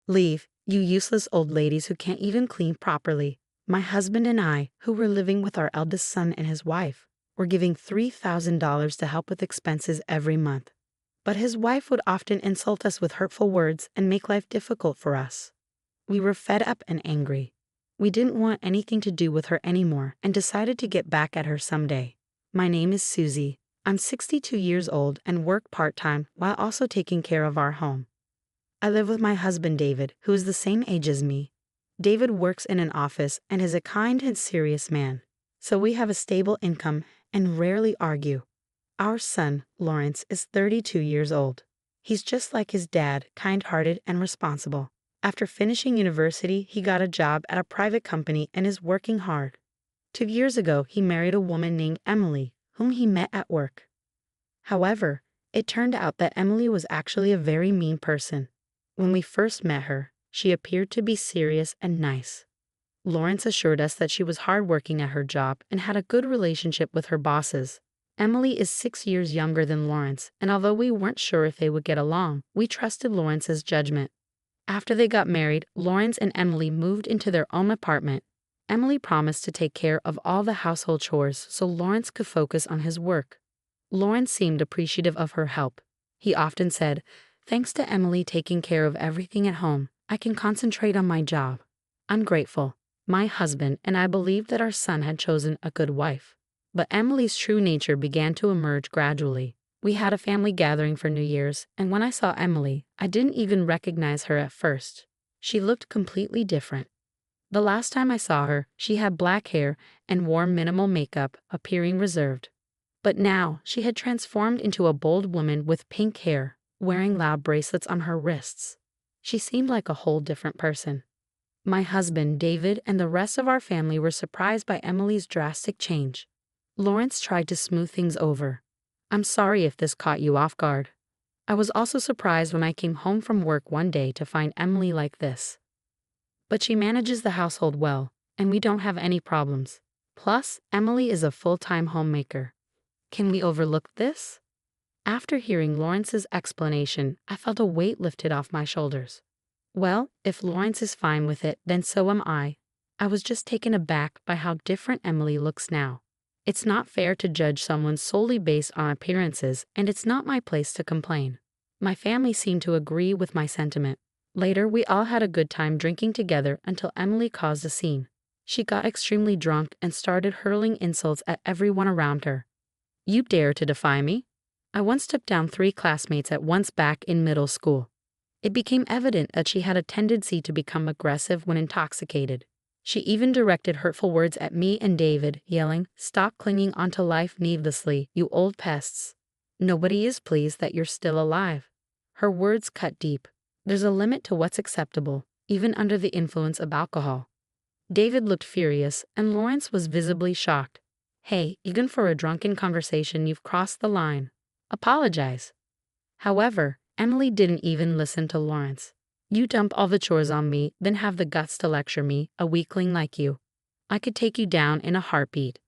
"Leave, you useless old ladies who can't even clean properly." My husband and I, who were living with our eldest son and his wife, were giving $3,000 to help with expenses every month. But his wife would often insult us with hurtful words and make life difficult for us. We were fed up and angry. We didn't want anything to do with her anymore and decided to get back at her someday. My name is Susie. I'm 62 years old and work part-time while also taking care of our home. I live with my husband David, who is the same age as me. David works in an office and is a kind and serious man, so we have a stable income and rarely argue. Our son, Lawrence, is 32 years old. He's just like his dad, kind-hearted and responsible. After finishing university, he got a job at a private company and is working hard. 2 years ago, he married a woman named Emily, whom he met at work. However, it turned out that Emily was actually a very mean person. When we first met her, she appeared to be serious and nice. Lawrence assured us that she was hardworking at her job and had a good relationship with her bosses. Emily is 6 years younger than Lawrence, and although we weren't sure if they would get along, we trusted Lawrence's judgment. After they got married, Lawrence and Emily moved into their own apartment. Emily promised to take care of all the household chores so Lawrence could focus on his work. Lawrence seemed appreciative of her help. He often said, "Thanks to Emily taking care of everything at home, I can concentrate on my job." I'm grateful. My husband and I believed that our son had chosen a good wife. But Emily's true nature began to emerge gradually. We had a family gathering for New Year's, and when I saw Emily, I didn't even recognize her at first. She looked completely different. The last time I saw her, she had black hair and wore minimal makeup, appearing reserved. But now, she had transformed into a bold woman with pink hair, wearing loud bracelets on her wrists. She seemed like a whole different person. My husband, David, and the rest of our family were surprised by Emily's drastic change. Lawrence tried to smooth things over. "I'm sorry if this caught you off guard." I was also surprised when I came home from work one day to find Emily like this. But she manages the household well, and we don't have any problems. Plus, Emily is a full-time homemaker. Can we overlook this? After hearing Lawrence's explanation, I felt a weight lifted off my shoulders. Well, if Lawrence is fine with it, then so am I. I was just taken aback by how different Emily looks now. It's not fair to judge someone solely based on appearances, and it's not my place to complain. My family seemed to agree with my sentiment. Later, we all had a good time drinking together until Emily caused a scene. She got extremely drunk and started hurling insults at everyone around her. "You dare to defy me?" I once took down 3 classmates at once back in middle school. It became evident that she had a tendency to become aggressive when intoxicated. She even directed hurtful words at me and David, yelling, "Stop clinging onto life needlessly, you old pests. Nobody is pleased that you're still alive." Her words cut deep. There's a limit to what's acceptable, even under the influence of alcohol. David looked furious, and Lawrence was visibly shocked. "Hey, even for a drunken conversation, you've crossed the line. Apologize." However, Emily didn't even listen to Lawrence. "You dump all the chores on me, then have the guts to lecture me, a weakling like you. I could take you down in a heartbeat."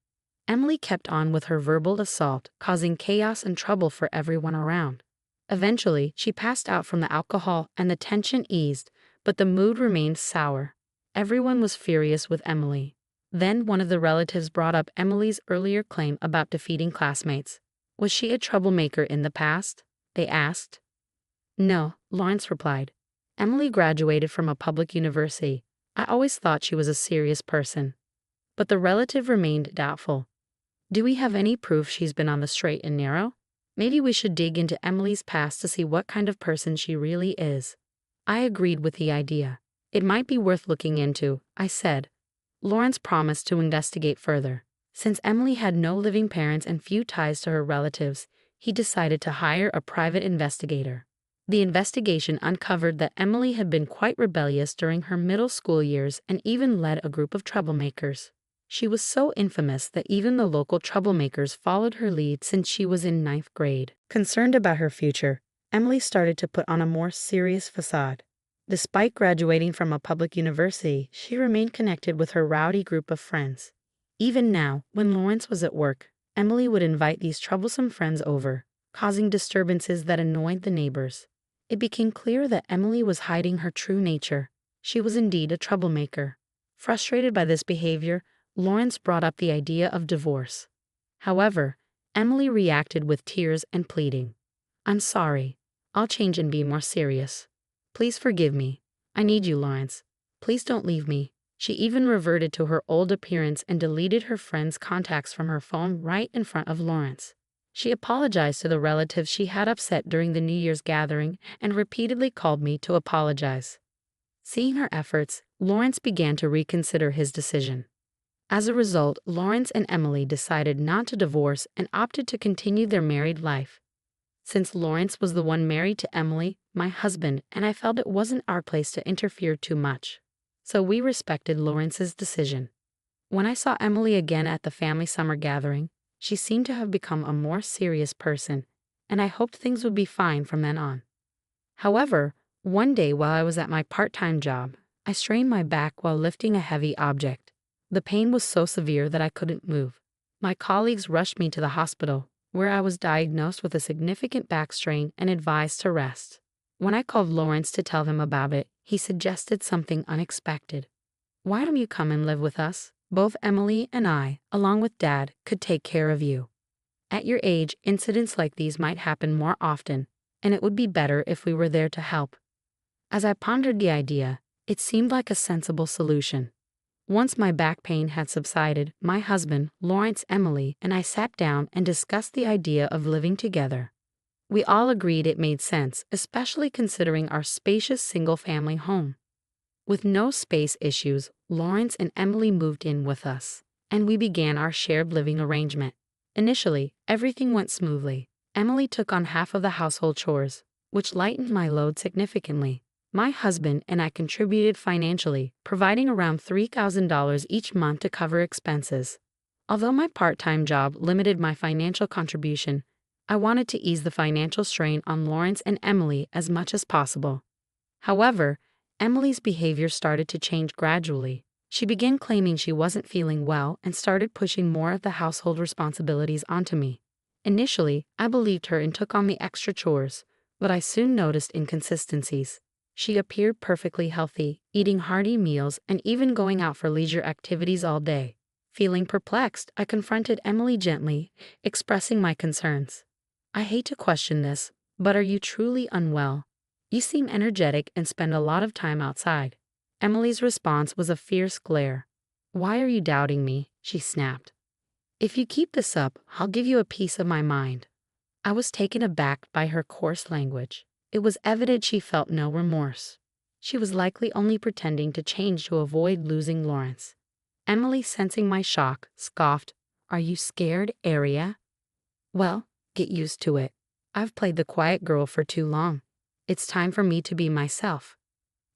Emily kept on with her verbal assault, causing chaos and trouble for everyone around. Eventually, she passed out from the alcohol and the tension eased, but the mood remained sour. Everyone was furious with Emily. Then one of the relatives brought up Emily's earlier claim about defeating classmates. "Was she a troublemaker in the past?" they asked. "No," Lawrence replied. "Emily graduated from a public university. I always thought she was a serious person." But the relative remained doubtful. "Do we have any proof she's been on the straight and narrow? Maybe we should dig into Emily's past to see what kind of person she really is." I agreed with the idea. "It might be worth looking into," I said. Lawrence promised to investigate further. Since Emily had no living parents and few ties to her relatives, he decided to hire a private investigator. The investigation uncovered that Emily had been quite rebellious during her middle school years and even led a group of troublemakers. She was so infamous that even the local troublemakers followed her lead since she was in 9th grade. Concerned about her future, Emily started to put on a more serious facade. Despite graduating from a public university, she remained connected with her rowdy group of friends. Even now, when Lawrence was at work, Emily would invite these troublesome friends over, causing disturbances that annoyed the neighbors. It became clear that Emily was hiding her true nature. She was indeed a troublemaker. Frustrated by this behavior, Lawrence brought up the idea of divorce. However, Emily reacted with tears and pleading. "I'm sorry. I'll change and be more serious. Please forgive me. I need you, Lawrence. Please don't leave me." She even reverted to her old appearance and deleted her friends' contacts from her phone right in front of Lawrence. She apologized to the relatives she had upset during the New Year's gathering and repeatedly called me to apologize. Seeing her efforts, Lawrence began to reconsider his decision. As a result, Lawrence and Emily decided not to divorce and opted to continue their married life. Since Lawrence was the one married to Emily, my husband, and I felt it wasn't our place to interfere too much. So we respected Lawrence's decision. When I saw Emily again at the family summer gathering, she seemed to have become a more serious person, and I hoped things would be fine from then on. However, one day while I was at my part-time job, I strained my back while lifting a heavy object. The pain was so severe that I couldn't move. My colleagues rushed me to the hospital, where I was diagnosed with a significant back strain and advised to rest. When I called Lawrence to tell him about it, he suggested something unexpected. "Why don't you come and live with us? Both Emily and I, along with Dad, could take care of you. At your age, incidents like these might happen more often, and it would be better if we were there to help." As I pondered the idea, it seemed like a sensible solution. Once my back pain had subsided, my husband, Lawrence, Emily, and I sat down and discussed the idea of living together. We all agreed it made sense, especially considering our spacious single-family home. With no space issues, Lawrence and Emily moved in with us, and we began our shared living arrangement. Initially, everything went smoothly. Emily took on half of the household chores, which lightened my load significantly. My husband and I contributed financially, providing around $3,000 each month to cover expenses. Although my part-time job limited my financial contribution, I wanted to ease the financial strain on Lawrence and Emily as much as possible. However, Emily's behavior started to change gradually. She began claiming she wasn't feeling well and started pushing more of the household responsibilities onto me. Initially, I believed her and took on the extra chores, but I soon noticed inconsistencies. She appeared perfectly healthy, eating hearty meals and even going out for leisure activities all day. Feeling perplexed, I confronted Emily gently, expressing my concerns. "I hate to question this, but are you truly unwell? You seem energetic and spend a lot of time outside." Emily's response was a fierce glare. "Why are you doubting me?" she snapped. "If you keep this up, I'll give you a piece of my mind." I was taken aback by her coarse language. It was evident she felt no remorse. She was likely only pretending to change to avoid losing Lawrence. Emily, sensing my shock, scoffed, "Are you scared, Aria?" "Well, get used to it. I've played the quiet girl for too long. It's time for me to be myself."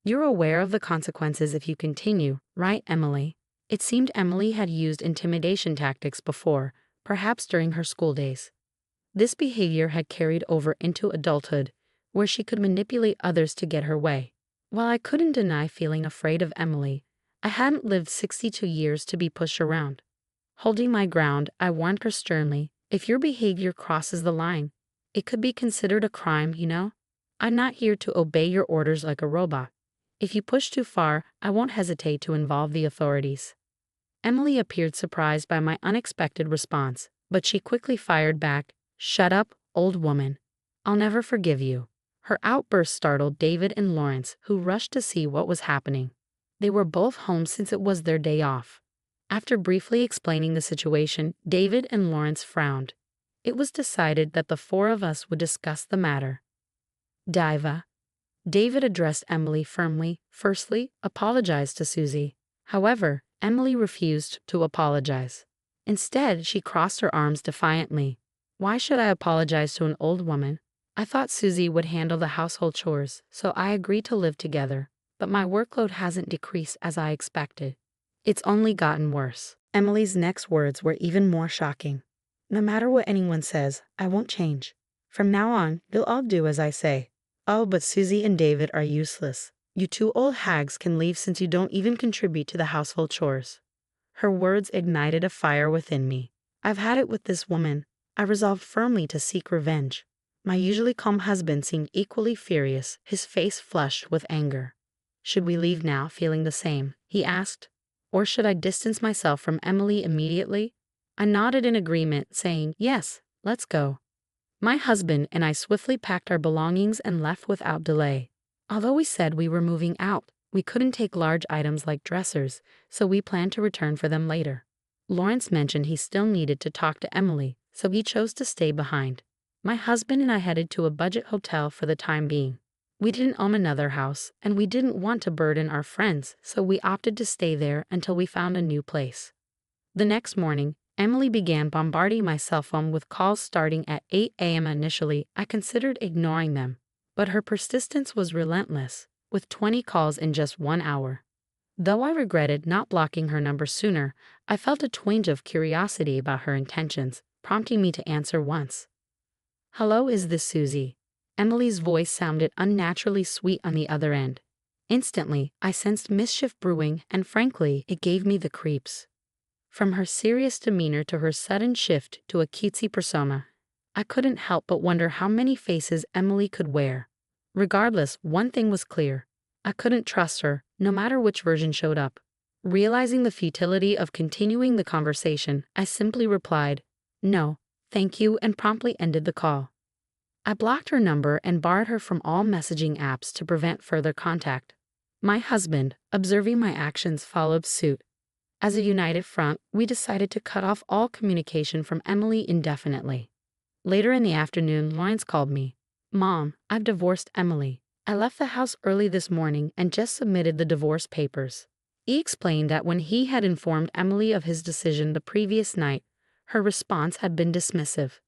"You're aware of the consequences if you continue, right, Emily?" It seemed Emily had used intimidation tactics before, perhaps during her school days. This behavior had carried over into adulthood, where she could manipulate others to get her way. While I couldn't deny feeling afraid of Emily, I hadn't lived 62 years to be pushed around. Holding my ground, I warned her sternly, "If your behavior crosses the line, it could be considered a crime, you know? I'm not here to obey your orders like a robot. If you push too far, I won't hesitate to involve the authorities." Emily appeared surprised by my unexpected response, but she quickly fired back, "Shut up, old woman. I'll never forgive you." Her outburst startled David and Lawrence, who rushed to see what was happening. They were both home since it was their day off. After briefly explaining the situation, David and Lawrence frowned. It was decided that the four of us would discuss the matter. "Diva." David addressed Emily firmly. "Firstly, apologize to Susie." However, Emily refused to apologize. Instead, she crossed her arms defiantly. "Why should I apologize to an old woman? I thought Susie would handle the household chores, so I agreed to live together, but my workload hasn't decreased as I expected. It's only gotten worse." Emily's next words were even more shocking. "No matter what anyone says, I won't change. From now on, you'll all do as I say. Oh, but Susie and David are useless. You two old hags can leave since you don't even contribute to the household chores." Her words ignited a fire within me. I've had it with this woman. I resolved firmly to seek revenge. My usually calm husband seemed equally furious, his face flushed with anger. "Should we leave now feeling the same?" he asked. "Or should I distance myself from Emily immediately?" I nodded in agreement, saying, "Yes, let's go." My husband and I swiftly packed our belongings and left without delay. Although we said we were moving out, we couldn't take large items like dressers, so we planned to return for them later. Lawrence mentioned he still needed to talk to Emily, so he chose to stay behind. My husband and I headed to a budget hotel for the time being. We didn't own another house, and we didn't want to burden our friends, so we opted to stay there until we found a new place. The next morning, Emily began bombarding my cell phone with calls starting at 8 a.m. Initially, I considered ignoring them, but her persistence was relentless, with 20 calls in just 1 hour. Though I regretted not blocking her number sooner, I felt a twinge of curiosity about her intentions, prompting me to answer once. "Hello, is this Susie?" Emily's voice sounded unnaturally sweet on the other end. Instantly, I sensed mischief brewing, and frankly, it gave me the creeps. From her serious demeanor to her sudden shift to a cutesy persona, I couldn't help but wonder how many faces Emily could wear. Regardless, one thing was clear. I couldn't trust her, no matter which version showed up. Realizing the futility of continuing the conversation, I simply replied, "No, thank you," and promptly ended the call. I blocked her number and barred her from all messaging apps to prevent further contact. My husband, observing my actions, followed suit. As a united front, we decided to cut off all communication from Emily indefinitely. Later in the afternoon, Lawrence called me. "Mom, I've divorced Emily. I left the house early this morning and just submitted the divorce papers." He explained that when he had informed Emily of his decision the previous night, her response had been dismissive.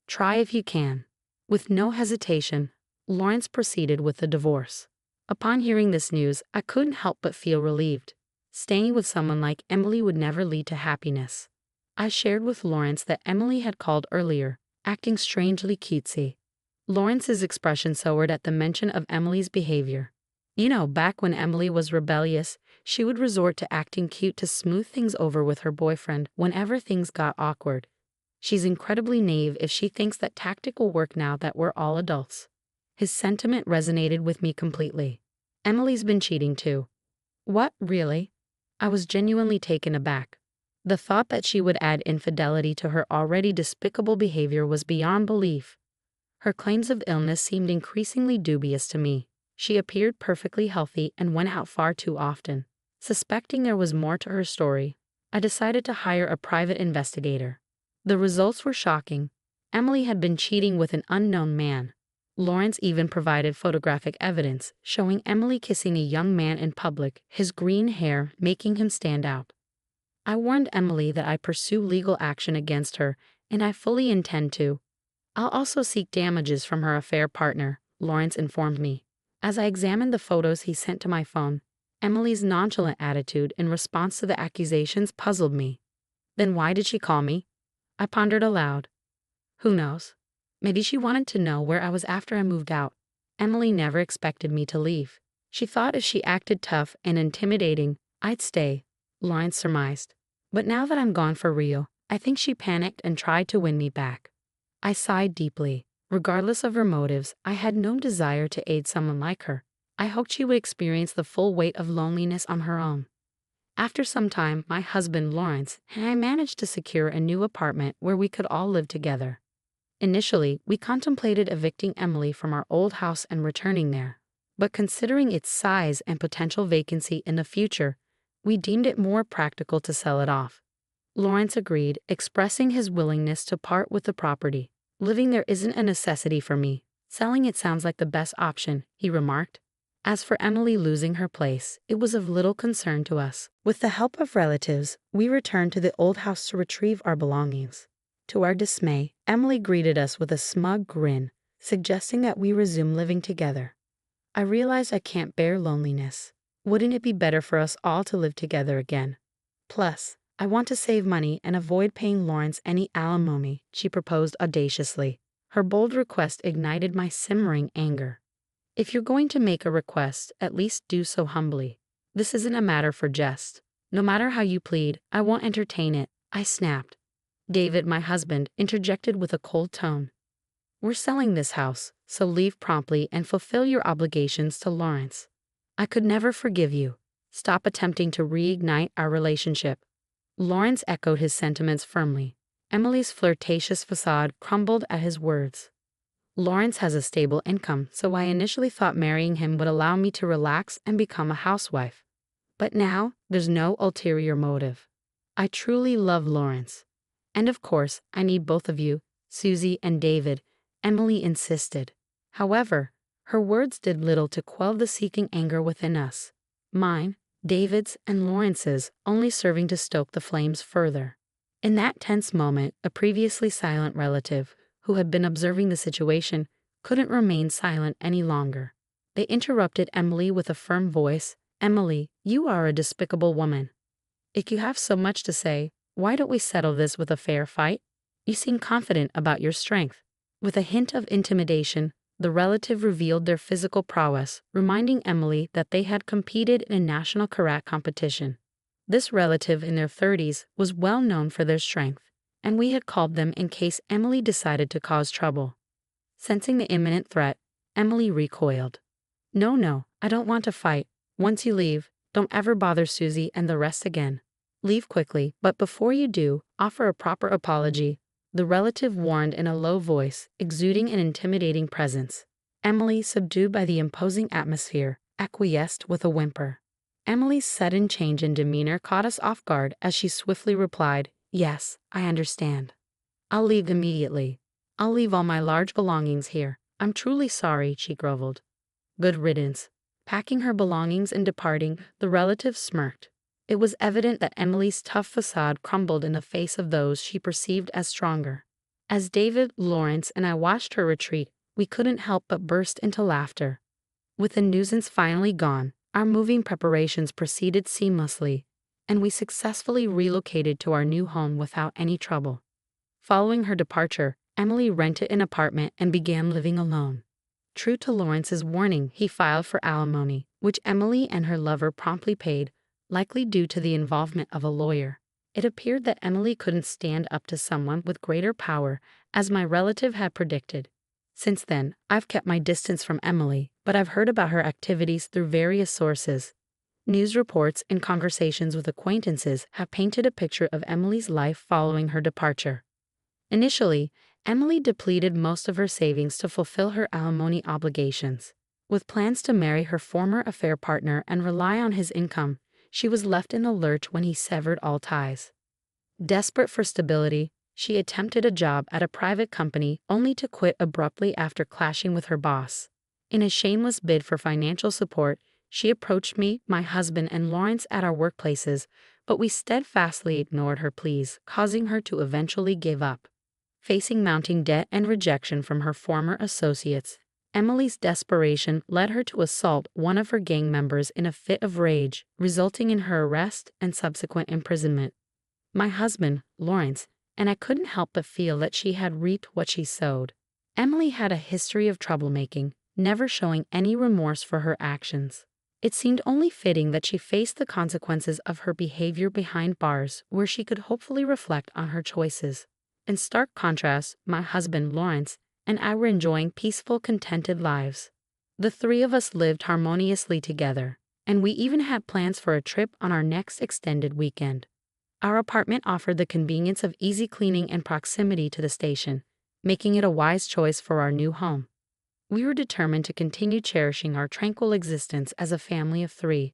"Try if you can." With no hesitation, Lawrence proceeded with the divorce. Upon hearing this news, I couldn't help but feel relieved. Staying with someone like Emily would never lead to happiness. I shared with Lawrence that Emily had called earlier, acting strangely cutesy. Lawrence's expression soured at the mention of Emily's behavior. Back when Emily was rebellious, she would resort to acting cute to smooth things over with her boyfriend whenever things got awkward. She's incredibly naive if she thinks that tactic will work now that we're all adults. His sentiment resonated with me completely. Emily's been cheating too. What, really? I was genuinely taken aback. The thought that she would add infidelity to her already despicable behavior was beyond belief. Her claims of illness seemed increasingly dubious to me. She appeared perfectly healthy and went out far too often. Suspecting there was more to her story, I decided to hire a private investigator. The results were shocking. Emily had been cheating with an unknown man. Lawrence even provided photographic evidence showing Emily kissing a young man in public, his green hair making him stand out. I warned Emily that I pursue legal action against her, and I fully intend to. "I'll also seek damages from her affair partner," Lawrence informed me. As I examined the photos he sent to my phone, Emily's nonchalant attitude in response to the accusations puzzled me. Then why did she call me? I pondered aloud. Who knows? Maybe she wanted to know where I was after I moved out. Emily never expected me to leave. She thought if she acted tough and intimidating, I'd stay, Lawrence surmised. But now that I'm gone for real, I think she panicked and tried to win me back. I sighed deeply. Regardless of her motives, I had no desire to aid someone like her. I hoped she would experience the full weight of loneliness on her own. After some time, my husband Lawrence and I managed to secure a new apartment where we could all live together. Initially, we contemplated evicting Emily from our old house and returning there. But considering its size and potential vacancy in the future, we deemed it more practical to sell it off. Lawrence agreed, expressing his willingness to part with the property. "Living there isn't a necessity for me. Selling it sounds like the best option," he remarked. As for Emily losing her place, it was of little concern to us. With the help of relatives, we returned to the old house to retrieve our belongings. To our dismay, Emily greeted us with a smug grin, suggesting that we resume living together. I realized I can't bear loneliness. Wouldn't it be better for us all to live together again? Plus, I want to save money and avoid paying Lawrence any alimony, she proposed audaciously. Her bold request ignited my simmering anger. If you're going to make a request, at least do so humbly. This isn't a matter for jest. No matter how you plead, I won't entertain it, I snapped. David, my husband, interjected with a cold tone. We're selling this house, so leave promptly and fulfill your obligations to Lawrence. I could never forgive you. Stop attempting to reignite our relationship. Lawrence echoed his sentiments firmly. Emily's flirtatious facade crumbled at his words. Lawrence has a stable income, so I initially thought marrying him would allow me to relax and become a housewife. But now, there's no ulterior motive. I truly love Lawrence. And of course, I need both of you, Susie and David, Emily insisted. However, her words did little to quell the seething anger within us. Mine, David's, and Lawrence's, only serving to stoke the flames further. In that tense moment, a previously silent relative, who had been observing the situation, couldn't remain silent any longer. They interrupted Emily with a firm voice. Emily, you are a despicable woman. If you have so much to say, why don't we settle this with a fair fight? You seem confident about your strength. With a hint of intimidation, the relative revealed their physical prowess, reminding Emily that they had competed in a national karate competition. This relative in their 30s was well known for their strength, and we had called them in case Emily decided to cause trouble. Sensing the imminent threat, Emily recoiled. No, I don't want to fight. Once you leave, don't ever bother Susie and the rest again. Leave quickly, but before you do, offer a proper apology, the relative warned in a low voice, exuding an intimidating presence. Emily, subdued by the imposing atmosphere, acquiesced with a whimper. Emily's sudden change in demeanor caught us off guard as she swiftly replied, Yes, I understand. I'll leave immediately. I'll leave all my large belongings here. I'm truly sorry, she groveled. Good riddance. Packing her belongings and departing, the relative smirked. It was evident that Emily's tough facade crumbled in the face of those she perceived as stronger. As David, Lawrence, and I watched her retreat, we couldn't help but burst into laughter. With the nuisance finally gone, our moving preparations proceeded seamlessly, and we successfully relocated to our new home without any trouble. Following her departure, Emily rented an apartment and began living alone. True to Lawrence's warning, he filed for alimony, which Emily and her lover promptly paid, likely due to the involvement of a lawyer. It appeared that Emily couldn't stand up to someone with greater power, as my relative had predicted. Since then, I've kept my distance from Emily, but I've heard about her activities through various sources. News reports and conversations with acquaintances have painted a picture of Emily's life following her departure. Initially, Emily depleted most of her savings to fulfill her alimony obligations. With plans to marry her former affair partner and rely on his income, she was left in the lurch when he severed all ties. Desperate for stability, she attempted a job at a private company only to quit abruptly after clashing with her boss. In a shameless bid for financial support, she approached me, my husband, and Lawrence at our workplaces, but we steadfastly ignored her pleas, causing her to eventually give up. Facing mounting debt and rejection from her former associates, Emily's desperation led her to assault one of her gang members in a fit of rage, resulting in her arrest and subsequent imprisonment. My husband, Lawrence, and I couldn't help but feel that she had reaped what she sowed. Emily had a history of troublemaking, never showing any remorse for her actions. It seemed only fitting that she face the consequences of her behavior behind bars, where she could hopefully reflect on her choices. In stark contrast, my husband, Lawrence, and I were enjoying peaceful, contented lives. The three of us lived harmoniously together, and we even had plans for a trip on our next extended weekend. Our apartment offered the convenience of easy cleaning and proximity to the station, making it a wise choice for our new home. We were determined to continue cherishing our tranquil existence as a family of three.